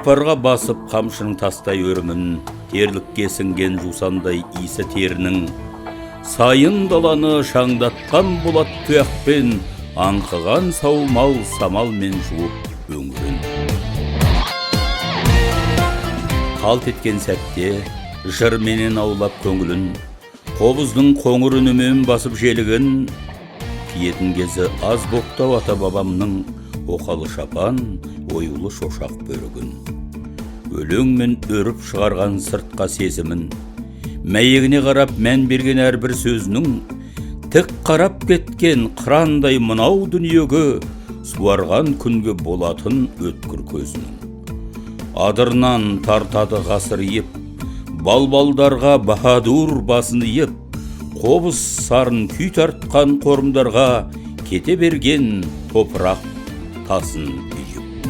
тұлпарға басып қамшының тастай өрімін, терлікке сіңген жусандай исі терінің, сайын даланы шаңдатқан болат тұяқпен, аңқыған саумал самалмен жуып өңірін. Қалт еткен сәтте жыр менен аулап көңілін, қобыздың қоңыр үнімен басып желігін, киетін кезі аз боқтау ата бабамның оқалы шапан, оюлы шошақ бөрігін. Өлеңмен өріп шығарған сыртқа сезімін, мәйегіне қарап мән берген әрбір сөзінің, тік қарап кеткен қырандай мынау дүниеге, суарған күнге болатын өткір көзінің. Адырнан тартады ғасыр еп, балбалдарға бахадур басын иіп, қобыз сарын күй тартқан қорымдарға кете берген топырақ тасын үйіп.